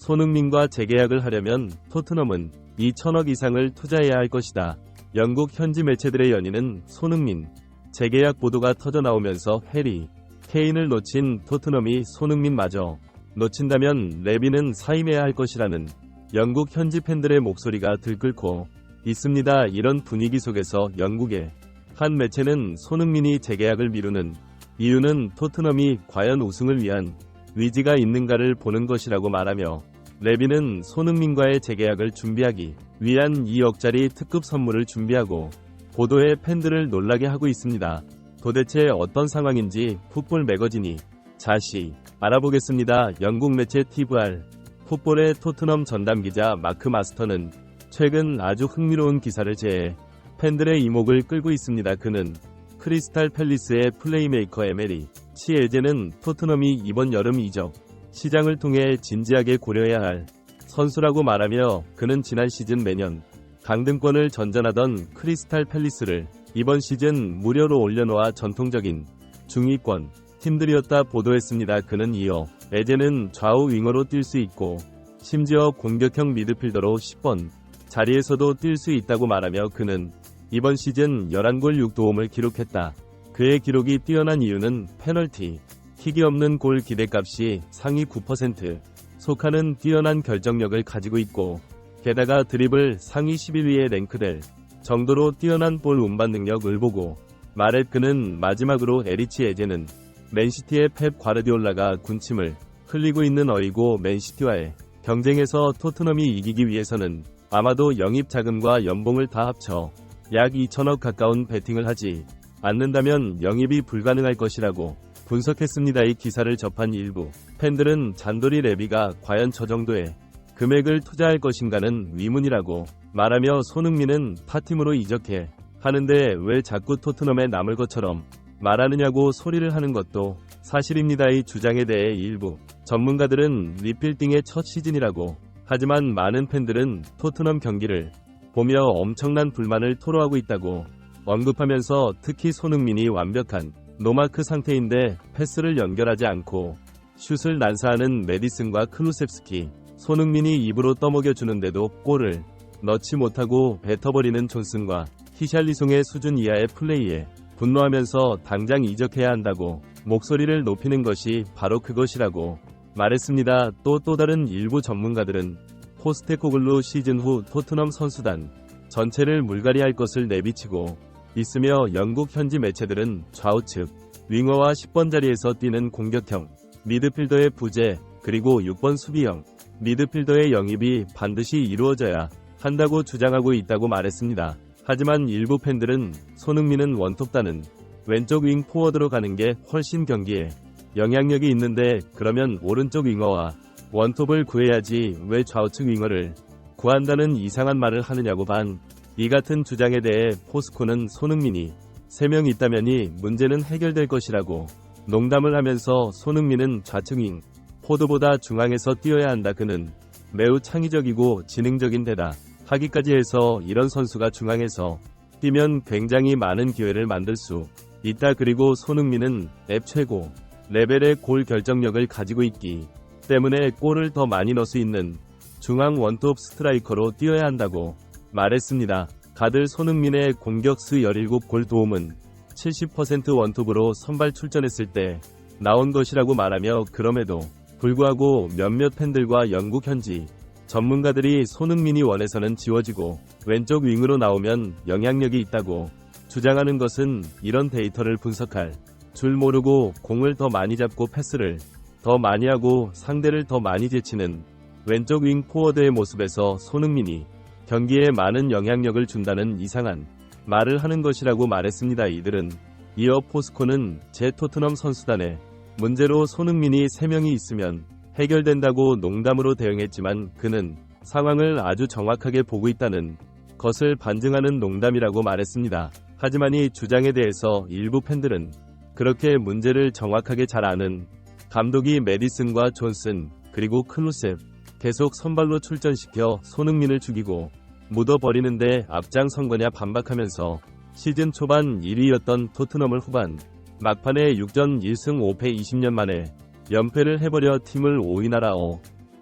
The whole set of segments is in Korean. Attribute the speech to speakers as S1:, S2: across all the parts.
S1: 손흥민과 재계약을 하려면 토트넘은 2천억 이상을 투자해야 할 것이다. 영국 현지 매체들의 연이은 손흥민 재계약 보도가 터져나오면서 해리 케인을 놓친 토트넘이 손흥민마저 놓친다면 레비는 사임해야 할 것이라는 영국 현지 팬들의 목소리가 들끓고 있습니다. 이런 분위기 속에서 영국의 한 매체는 손흥민이 재계약을 미루는 이유는 토트넘이 과연 우승을 위한 의지가 있는가를 보는 것이라고 말하며 레비는 손흥민과의 재계약을 준비하기 위한 2억짜리 특급 선물을 준비하고 보도에 팬들을 놀라게 하고 있습니다. 도대체 어떤 상황인지 풋볼 매거진이 자세히 알아보겠습니다. 영국 매체 TVR 풋볼의 토트넘 전담 기자 마크 마스터는 최근 아주 흥미로운 기사를 제해 팬들의 이목을 끌고 있습니다. 그는 크리스탈 팰리스의 플레이메이커 에메리 치에제는 토트넘이 이번 여름 이적 시장을 통해 진지하게 고려해야 할 선수라고 말하며 그는 지난 시즌 매년 강등권을 전전하던 크리스탈 팰리스를 이번 시즌 무료로 올려놓아 전통적인 중위권 팀들이었다 보도했습니다. 그는 이어 에제는 좌우 윙어로 뛸 수 있고 심지어 공격형 미드필더로 10번 자리에서도 뛸 수 있다고 말하며 그는 이번 시즌 11골 6도움을 기록했다. 그의 기록이 뛰어난 이유는 페널티 킥이 없는 골 기대값이 상위 9% 속하는 뛰어난 결정력을 가지고 있고 게다가 드리블 상위 11위에 랭크될 정도로 뛰어난 볼 운반 능력을 보고 말해 그는 마지막으로 에리치 에제는 맨시티의 펩 과르디올라가 군침을 흘리고 있는 어이고 맨시티와의 경쟁에서 토트넘이 이기기 위해서는 아마도 영입 자금과 연봉을 다 합쳐 약 2천억 가까운 베팅을 하지 않는다면 영입이 불가능할 것이라고 분석했습니다. 이 기사를 접한 일부 팬들은 잔돌이 레비가 과연 저 정도의 금액을 투자할 것인가는 의문이라고 말하며 손흥민은 타팀으로 이적해 하는데 왜 자꾸 토트넘에 남을 것처럼 말하느냐고 소리를 하는 것도 사실입니다. 이 주장에 대해 일부 전문가들은 리필딩의 첫 시즌이라고 하지만 많은 팬들은 토트넘 경기를 보며 엄청난 불만을 토로하고 있다고 언급하면서 특히 손흥민이 완벽한 노마크 상태인데 패스를 연결하지 않고 슛을 난사하는 메디슨과 클루셉스키 손흥민이 입으로 떠먹여주는데도 골을 넣지 못하고 뱉어버리는 존슨과 히샬리송의 수준 이하의 플레이에 분노하면서 당장 이적해야 한다고 목소리를 높이는 것이 바로 그것이라고 말했습니다. 또 다른 일부 전문가들은 포스테코글루 시즌 후 토트넘 선수단 전체를 물갈이할 것을 내비치고 있으며 영국 현지 매체들은 좌우측 윙어와 10번 자리에서 뛰는 공격형 미드필더의 부재 그리고 6번 수비형 미드필더의 영입이 반드시 이루어져야 한다고 주장하고 있다고 말했습니다. 하지만 일부 팬들은 손흥민은 원톱다는 왼쪽 윙 포워드로 가는 게 훨씬 경기에 영향력이 있는데 그러면 오른쪽 윙어와 원톱을 구해야지 왜 좌우측 윙어를 구한다는 이상한 말을 하느냐고 이 같은 주장에 대해 포스코는 손흥민이 3명 있다면이 문제는 해결될 것이라고 농담을 하면서 손흥민은 좌측 윙 포드보다 중앙에서 뛰어야 한다. 그는 매우 창의적이고 지능적인 데다 하기까지 해서 이런 선수가 중앙에서 뛰면 굉장히 많은 기회를 만들 수 있다. 그리고 손흥민은 앱 최고 레벨의 골 결정력을 가지고 있기 때문에 골을 더 많이 넣을 수 있는 중앙 원톱 스트라이커로 뛰어야 한다고 말했습니다. 가들 손흥민의 공격수 17골 도움은 70% 원톱으로 선발 출전했을 때 나온 것이라고 말하며 그럼에도 불구하고 몇몇 팬들과 영국 현지 전문가들이 손흥민이 원에서는 지워지고 왼쪽 윙으로 나오면 영향력이 있다고 주장하는 것은 이런 데이터를 분석할 줄 모르고 공을 더 많이 잡고 패스를 더 많이 하고 상대를 더 많이 제치는 왼쪽 윙 포워드의 모습에서 손흥민이 경기에 많은 영향력을 준다는 이상한 말을 하는 것이라고 말했습니다. 이들은 이어 포스코는 제 토트넘 선수단에 문제로 손흥민이 3명이 있으면 해결된다고 농담으로 대응했지만 그는 상황을 아주 정확하게 보고 있다는 것을 반증하는 농담이라고 말했습니다. 하지만 이 주장에 대해서 일부 팬들은 그렇게 문제를 정확하게 잘 아는 감독이 메디슨과 존슨 그리고 클루셉 계속 선발로 출전시켜 손흥민을 죽이고 묻어버리는데 앞장선 거냐 반박하면서 시즌 초반 1위였던 토트넘을 후반 막판에 6전 1승 5패 20년 만에 연패를 해버려 팀을 5위나라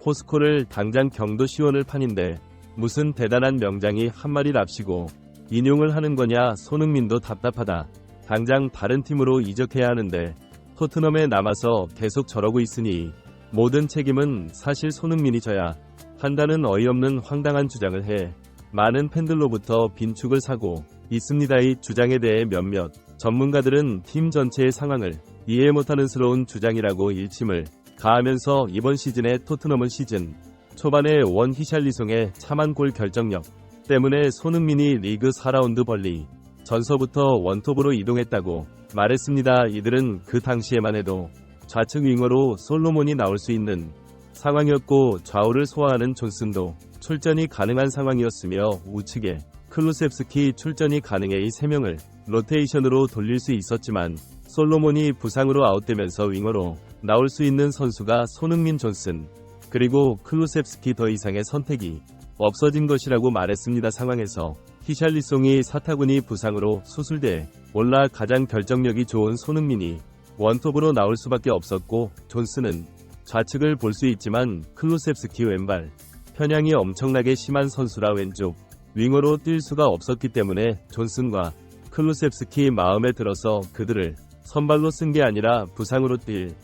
S1: 포스코를 당장 경도 시원을 판인데 무슨 대단한 명장이 한 마리 랍시고 인용을 하는 거냐. 손흥민도 답답하다. 당장 다른 팀으로 이적해야 하는데 토트넘에 남아서 계속 저러고 있으니 모든 책임은 사실 손흥민이 져야 한다는 어이없는 황당한 주장을 해 많은 팬들로부터 빈축을 사고 있습니다. 이 주장에 대해 몇몇 전문가들은 팀 전체의 상황을 이해 못하는 스러운 주장이라고 일침을 가하면서 이번 시즌의 토트넘은 시즌 초반에 원 히샬리송의 참한 골 결정력 때문에 손흥민이 리그 4라운드 벌리 전서부터 원톱으로 이동했다고 말했습니다. 이들은 그 당시에만 해도 좌측 윙어로 솔로몬이 나올 수 있는 상황이었고 좌우를 소화하는 존슨도 출전이 가능한 상황이었으며 우측에 클루셉스키 출전이 가능해 이 3명을 로테이션으로 돌릴 수 있었지만 솔로몬이 부상으로 아웃되면서 윙어로 나올 수 있는 선수가 손흥민, 존슨 그리고 클루셉스키 더 이상의 선택이 없어진 것이라고 말했습니다. 상황에서 히샬리송이 사타구니 부상으로 수술대에 올라 가장 결정력이 좋은 손흥민이 원톱으로 나올 수밖에 없었고 존슨은 좌측을 볼 수 있지만 클루셉스키 왼발 편향이 엄청나게 심한 선수라 왼쪽 윙어로 뛸 수가 없었기 때문에 존슨과 클루셉스키 마음에 들어서 그들을 선발로 쓴 게 아니라 부상으로 뛸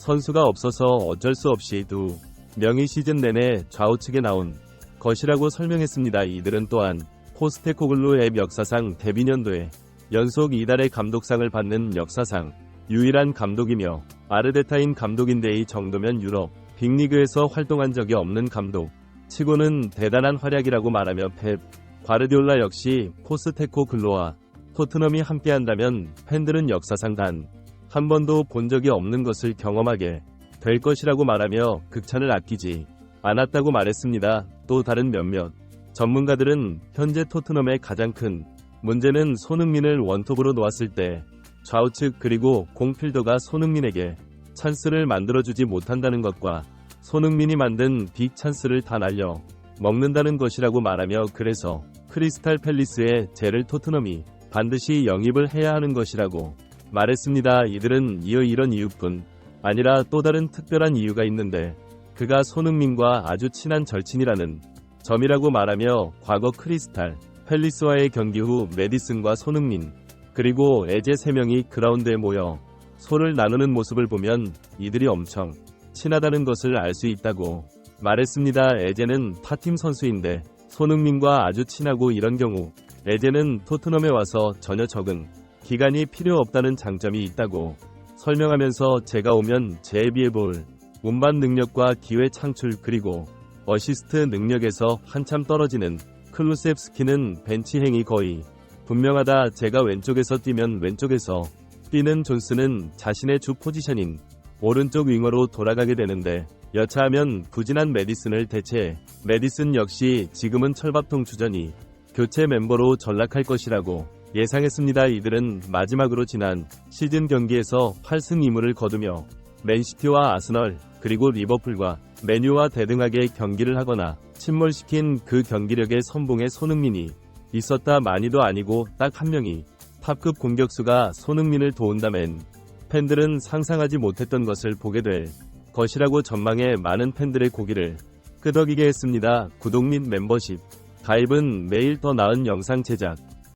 S1: 선수가 없어서 어쩔 수 없이 두 명이 시즌 내내 좌우측에 나온 것이라고 설명했습니다. 이들은 또한 포스테코글루의 역사상 데뷔년도에 연속 2달의 감독상을 받는 역사상 유일한 감독이며 아르데타인 감독인데 이 정도면 유럽 빅리그에서 활동한 적이 없는 감독 치고는 대단한 활약이라고 말하며 펩 과르디올라 역시 포스테코글루와 토트넘이 함께한다면 팬들은 역사상 단 한 번도 본 적이 없는 것을 경험하게 될 것이라고 말하며 극찬을 아끼지 않았다고 말했습니다. 또 다른 몇몇 전문가들은 현재 토트넘의 가장 큰 문제는 손흥민을 원톱으로 놓았을 때 좌우측 그리고 공필더가 손흥민에게 찬스를 만들어주지 못한다는 것과 손흥민이 만든 빅 찬스를 다 날려 먹는다는 것이라고 말하며 그래서 크리스탈 팰리스의 젤을 토트넘이 반드시 영입을 해야 하는 것이라고 말했습니다. 이들은 이어 이런 이유뿐 아니라 또 다른 특별한 이유가 있는데 그가 손흥민과 아주 친한 절친이라는 점이라고 말하며 과거 크리스탈 팰리스와의 경기 후 메디슨과 손흥민 그리고 에제 3명이 그라운드에 모여 소를 나누는 모습을 보면 이들이 엄청 친하다는 것을 알 수 있다고 말했습니다. 에제는 타팀 선수인데 손흥민과 아주 친하고 이런 경우 에제는 토트넘에 와서 전혀 적응 기간이 필요 없다는 장점이 있다고 설명하면서 제가 오면 제에 비해 볼 운반 능력과 기회 창출 그리고 어시스트 능력에서 한참 떨어지는 클루셉스키는 벤치 행위 거의 분명하다. 제가 왼쪽에서 뛰면 왼쪽에서 뛰는 존슨은 자신의 주 포지션인 오른쪽 윙어로 돌아가게 되는데 여차하면 부진한 메디슨을 대체해 메디슨 역시 지금은 철밥통 주전이 교체 멤버로 전락할 것이라고 예상했습니다. 이들은 마지막으로 지난 시즌 경기에서 8승 2무를 거두며 맨시티와 아스널 그리고 리버풀과 맨유와 대등하게 경기를 하거나 침몰시킨 그 경기력의 선봉에 손흥민이 있었다. 많이도 아니고 딱 한 명이 탑급 공격수가 손흥민을 도운다면 팬들은 상상하지 못했던 것을 보게 될 것이라고 전망해 많은 팬들의 고기를 끄덕이게 했습니다. 구독 및 멤버십 가입은 매일 더 나은 영상 제작